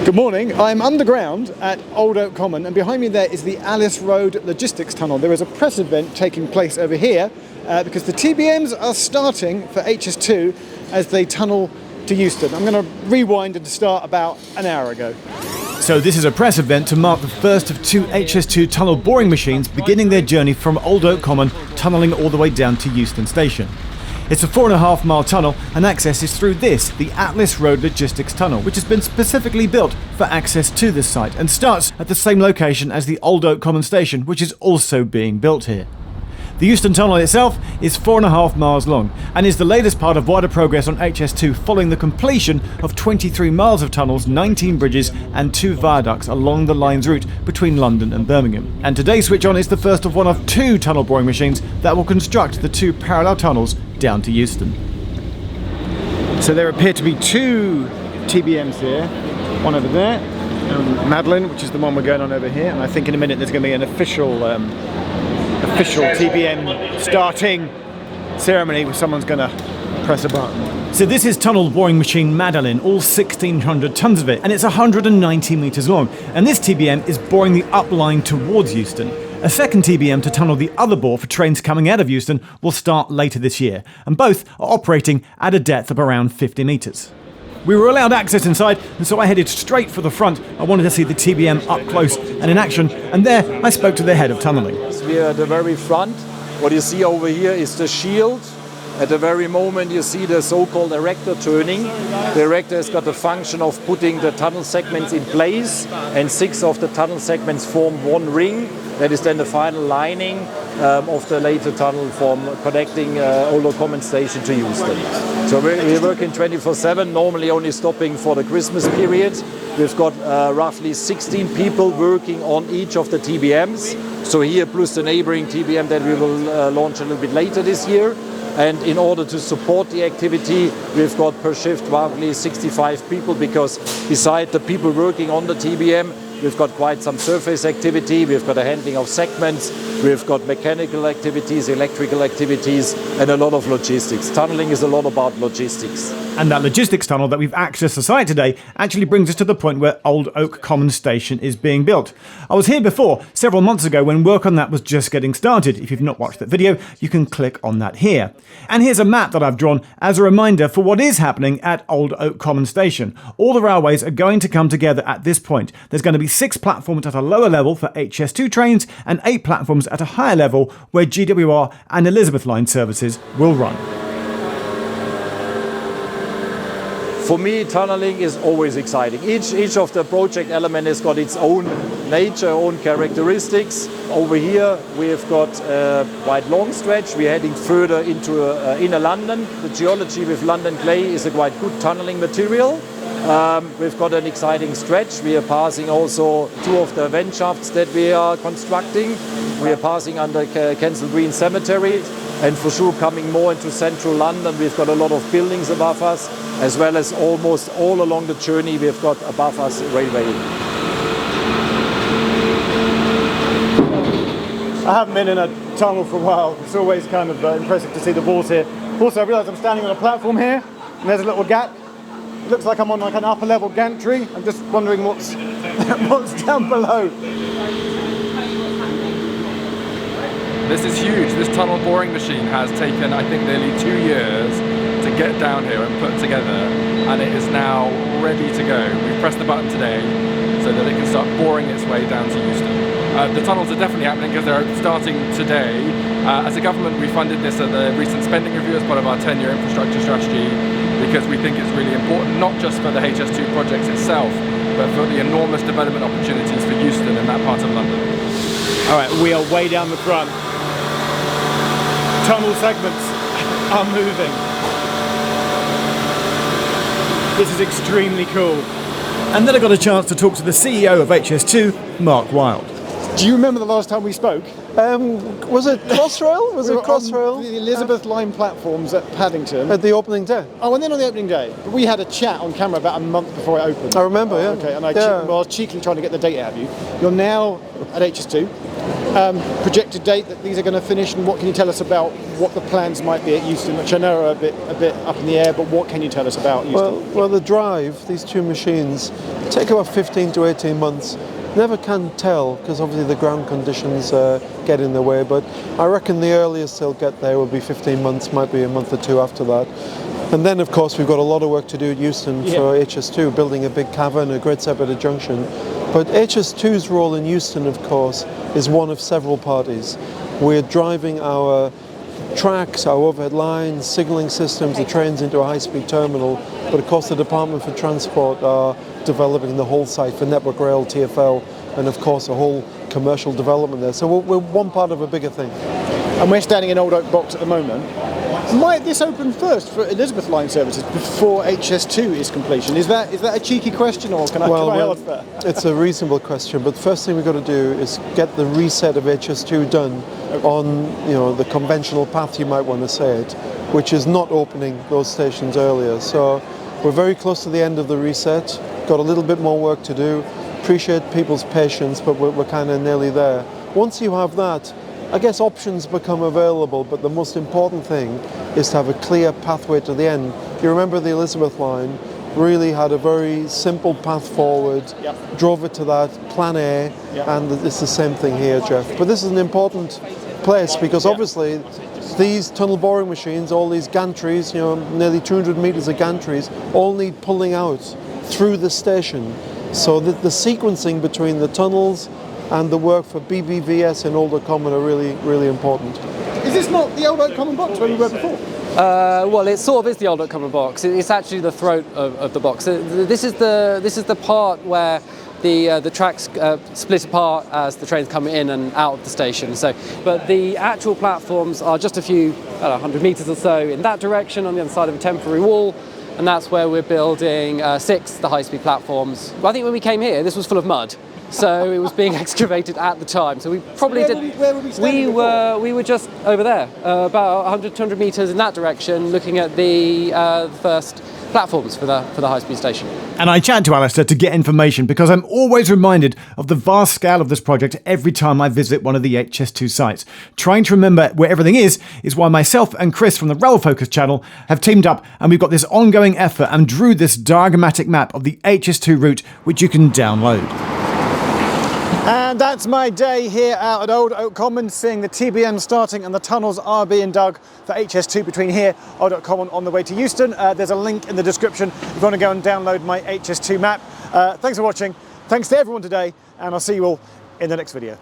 Good morning. I'm underground at Old Oak Common, and behind me there is the Alice Road Logistics Tunnel. There is a press event taking place over here because the TBMs are starting for HS2 as they tunnel to Euston. I'm going to rewind and start about an hour ago. So this is a press event to mark the first of two HS2 Tunnel Boring Machines beginning their journey from Old Oak Common, tunnelling all the way down to Euston Station. It's a 4.5 mile tunnel, and access is through this, the Alice Road Logistics Tunnel, which has been specifically built for access to this site and starts at the same location as the Old Oak Common Station, which is also being built here. The Euston Tunnel itself is 4.5 miles long and is the latest part of wider progress on HS2 following the completion of 23 miles of tunnels, 19 bridges and 2 viaducts along the line's route between London and Birmingham. And today's switch on is the first of one of 2 tunnel boring machines that will construct the 2 parallel tunnels down to Euston. So there appear to be 2 TBMs here, one over there, and Madeleine, which is the one we're going on over here, and I think in a minute there's going to be an official TBM starting ceremony where someone's going to press a button. So this is tunnel boring machine Madeleine, all 1,600 tons of it, and it's 190 metres long. And this TBM is boring the up line towards Euston. A second TBM to tunnel the other bore for trains coming out of Euston will start later this year, and both are operating at a depth of around 50 metres. We were allowed access inside, and so I headed straight for the front. I wanted to see the TBM up close and in action, and there I spoke to the head of tunnelling. We are at the very front. What you see over here is the shield. At the very moment you see the so-called erector turning. The erector has got the function of putting the tunnel segments in place, and 6 of the tunnel segments form one ring. That is then the final lining of the later tunnel from connecting Old Oak Common Station to Euston. So we're working 24/7, normally only stopping for the Christmas period. We've got roughly 16 people working on each of the TBMs. So here plus the neighboring TBM that we will launch a little bit later this year. And in order to support the activity, we've got per shift roughly 65 people, because beside the people working on the TBM, we've got quite some surface activity, we've got a handling of segments, we've got mechanical activities, electrical activities, and a lot of logistics. Tunneling is a lot about logistics. And that logistics tunnel that we've accessed the site today actually brings us to the point where Old Oak Common Station is being built. I was here before, several months ago, when work on that was just getting started. If you've not watched that video, you can click on that here. And here's a map that I've drawn as a reminder for what is happening at Old Oak Common Station. All the railways are going to come together at this point. There's going to be 6 platforms at a lower level for HS2 trains and 8 platforms at a higher level where GWR and Elizabeth line services will run. For me, tunneling is always exciting. Each of the project elements has got its own nature, own characteristics. Over here we've got a quite long stretch. We're heading further into inner London. The geology with London clay is a quite good tunneling material. We've got an exciting stretch. We are passing also 2 of the vent shafts that we are constructing. We are passing under Kensal Green Cemetery, and for sure coming more into central London. We've got a lot of buildings above us, as well as almost all along the journey we've got above us railway. I haven't been in a tunnel for a while. It's always kind of impressive to see the walls here. Also, I realise I'm standing on a platform here, and there's a little gap. It looks like I'm on like an upper level gantry. I'm just wondering what's down below. This is huge. This tunnel boring machine has taken, I think, nearly 2 years to get down here and put together, and it is now ready to go. We've pressed the button today so that it can start boring its way down to Euston. The tunnels are definitely happening because they're starting today. As a government, we funded this at the recent spending review as part of our 10-year infrastructure strategy, because we think it's really important, not just for the HS2 project itself, but for the enormous development opportunities for Euston and that part of London. All right, we are way down the front. Tunnel segments are moving. This is extremely cool. And then I got a chance to talk to the CEO of HS2, Mark Wilde. Do you remember the last time we spoke? Was it Crossrail? Was it Crossrail? The Elizabeth line platforms at Paddington. At the opening day? Oh, and then on the opening day. But we had a chat on camera about a month before it opened. I remember, yeah. Okay, and I was cheekily trying to get the date out of you. You're now at HS2. projected date that these are going to finish, and what can you tell us about what the plans might be at Euston, which I know are a bit up in the air, but what can you tell us about Euston? Well, the drive, these two machines, take about 15 to 18 months. Never can tell, because obviously the ground conditions get in the way, but I reckon the earliest they'll get there will be 15 months, might be a month or two after that. And then, of course, we've got a lot of work to do at Euston for HS2, building a big cavern, a great separator junction. But HS2's role in Euston, of course, is one of several parties. We're driving our tracks, our overhead lines, signalling systems, the trains into a high-speed terminal. But of course, the Department for Transport are developing the whole site for Network Rail, TfL, and of course, a whole commercial development there. So we're one part of a bigger thing. And we're standing in Old Oak Box at the moment. Might this open first for Elizabeth Line services before HS2 is completion? Is that a cheeky question, or can I hold that? It's a reasonable question, but the first thing we've got to do is get the reset of HS2 done on the conventional path, you might want to say it, which is not opening those stations earlier. So we're very close to the end of the reset, got a little bit more work to do. Appreciate people's patience, but we're kind of nearly there. Once you have that, I guess options become available, but the most important thing is to have a clear pathway to the end. You remember the Elizabeth Line really had a very simple path forward, drove it to that plan A, and it's the same thing here, Geoff. But this is an important place because obviously these tunnel boring machines, all these gantries, nearly 200 meters of gantries, all need pulling out through the station. So the sequencing between the tunnels and the work for BBVS and Old Oak Common are really, really important. Is this not the Old Oak Common box where we were before? Well, it sort of is the Old Oak Common box. It's actually the throat of the box. This is the part where the tracks split apart as the trains come in and out of the station. But the actual platforms are just a few 100 meters or so in that direction on the other side of a temporary wall. And that's where we're building 6, the high-speed platforms. I think when we came here, this was full of mud. So it was being excavated at the time. So we probably Where were we standing before? We were just over there, about 100, 200 meters in that direction, looking at the first platforms for the high-speed station. And I chat to Alistair to get information because I'm always reminded of the vast scale of this project every time I visit one of the HS2 sites. Trying to remember where everything is why myself and Chris from the Rail Focus channel have teamed up, and we've got this ongoing effort and drew this diagrammatic map of the HS2 route, which you can download. And that's my day here out at Old Oak Common, seeing the TBM starting and the tunnels are being dug for HS2 between here, Old Oak Common, on the way to Euston. There's a link in the description if you want to go and download my HS2 map. Thanks for watching. Thanks to everyone today, and I'll see you all in the next video.